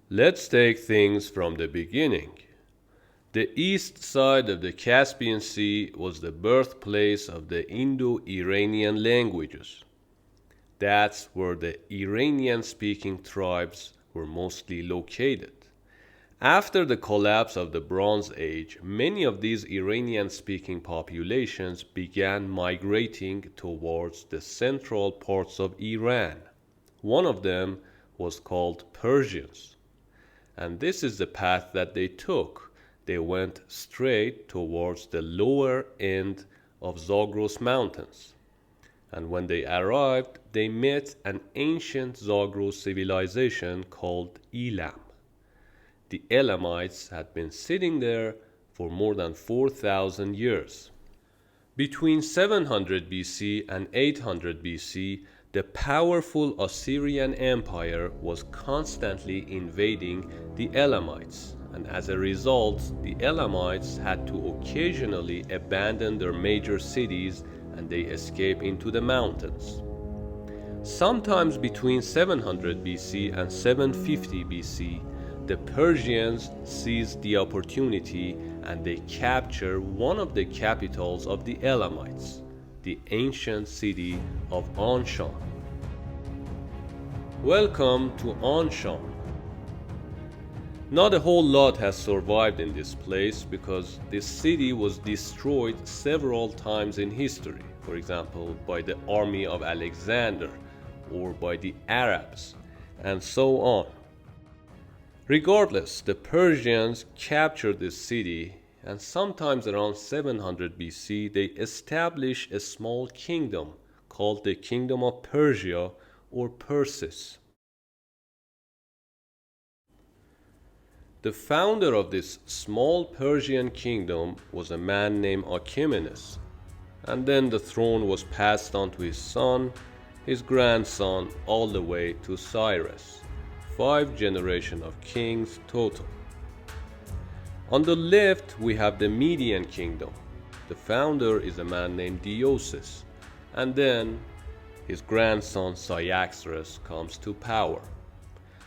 Let's take things from the beginning. The east side of the Caspian Sea was the birthplace of the Indo-Iranian languages. That's where the Iranian-speaking tribes were mostly located. After the collapse of the Bronze Age, many of these Iranian-speaking populations began migrating towards the central parts of Iran. One of them was called Persians. And this is the path that they took. They went straight towards the lower end of Zagros Mountains. And when they arrived, they met an ancient Zagros civilization called Elam. The Elamites had been sitting there for more than 4,000 years. Between 700 BC and 800 BC, the powerful Assyrian Empire was constantly invading the Elamites, and as a result, the Elamites had to occasionally abandon their major cities and they escape into the mountains. Sometimes between 700 BC and 750 BC, the Persians seized the opportunity and they captured one of the capitals of the Elamites, the ancient city of Anshan. Welcome to Anshan. Not a whole lot has survived in this place because this city was destroyed several times in history, for example, by the army of Alexander or by the Arabs, and so on. Regardless, the Persians captured this city, and sometimes around 700 BC they established a small kingdom called the Kingdom of Persia or Persis. The founder of this small Persian kingdom was a man named Achaemenid, and then the throne was passed on to his son, his grandson, all the way to Cyrus. 5 generations of kings total. On the left, we have the Median kingdom. The founder is a man named Deioces, and then his grandson Cyaxares comes to power.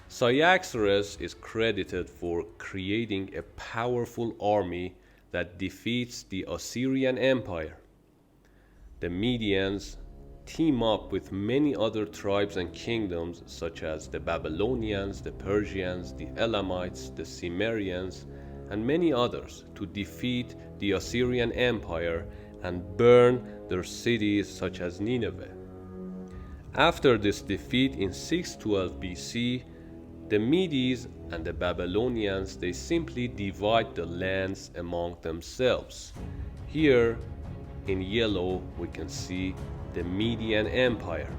Cyaxares is credited for creating a powerful army that defeats the Assyrian Empire. The Medians team up with many other tribes and kingdoms such as the Babylonians, the Persians, the Elamites, the Cimmerians, and many others to defeat the Assyrian Empire and burn their cities such as Nineveh. After this defeat in 612 BC, the Medes and the Babylonians, they simply divide the lands among themselves. Here in yellow we can see the Median Empire,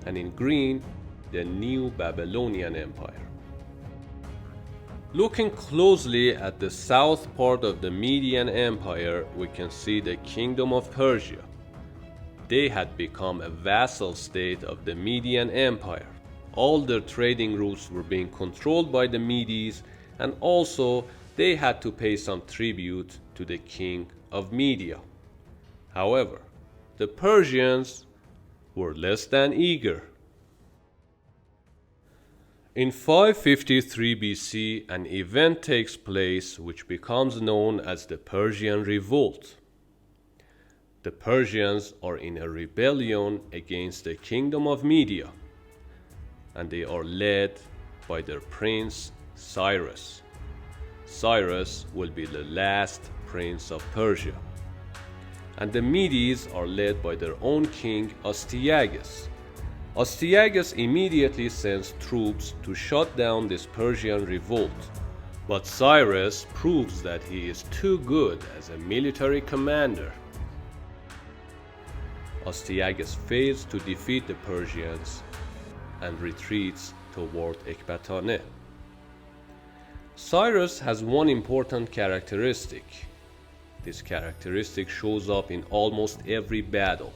and in green the new Babylonian Empire. Looking closely at the south part of the Median Empire, we can see the Kingdom of Persia. They had become a vassal state of the Median Empire. All their trading routes were being controlled by the Medes, and also they had to pay some tribute to the king of Media. However, the Persians were less than eager. In 553 BC, an event takes place which becomes known as the Persian Revolt. The Persians are in a rebellion against the Kingdom of Media, and they are led by their prince Cyrus. Cyrus will be the last prince of Persia. And the Medes are led by their own king Astyages. Astyages immediately sends troops to shut down this Persian revolt, but Cyrus proves that he is too good as a military commander. Astyages fails to defeat the Persians and retreats toward Ecbatane. Cyrus has one important characteristic. This characteristic shows up in almost every battle.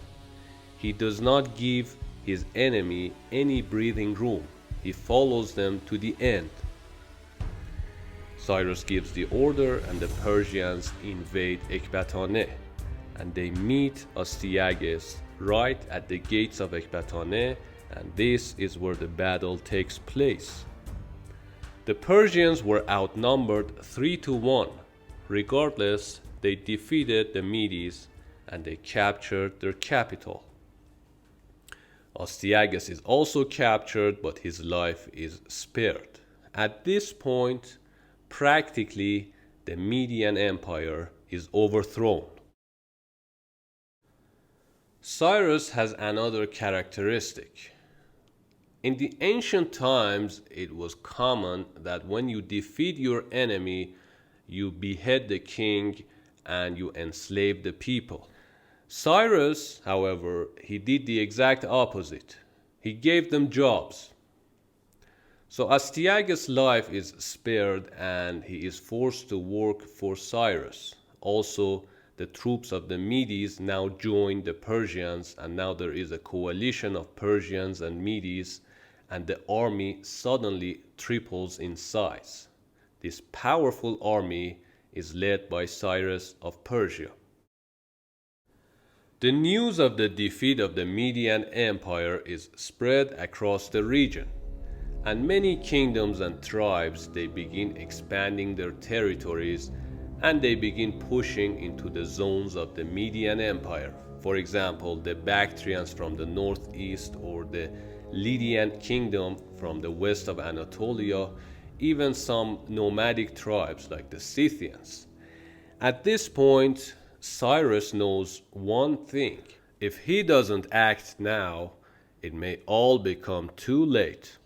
He does not give his enemy any breathing room. He follows them to the end. Cyrus gives the order and the Persians invade Ecbatane, and they meet Astyages right at the gates of Ecbatane, and this is where the battle takes place. The Persians were outnumbered 3-1. Regardless, they defeated the Medes and they captured their capital. Astyages is also captured, but his life is spared. At this point, practically the Median Empire is overthrown. Cyrus has another characteristic. In the ancient times, it was common that when you defeat your enemy, you behead the king and you enslave the people. Cyrus, however, he did the exact opposite. He gave them jobs. So Astyages' life is spared and he is forced to work for Cyrus. Also, the troops of the Medes now join the Persians, and now there is a coalition of Persians and Medes, and the army suddenly triples in size. This powerful army is led by Cyrus of Persia. The news of the defeat of the Median Empire is spread across the region, and many kingdoms and tribes, they begin expanding their territories and they begin pushing into the zones of the Median Empire. For example, the Bactrians from the northeast, or the Lydian kingdom from the west of Anatolia, even some nomadic tribes like the Scythians. At this point, Cyrus knows one thing: if he doesn't act now, it may all become too late.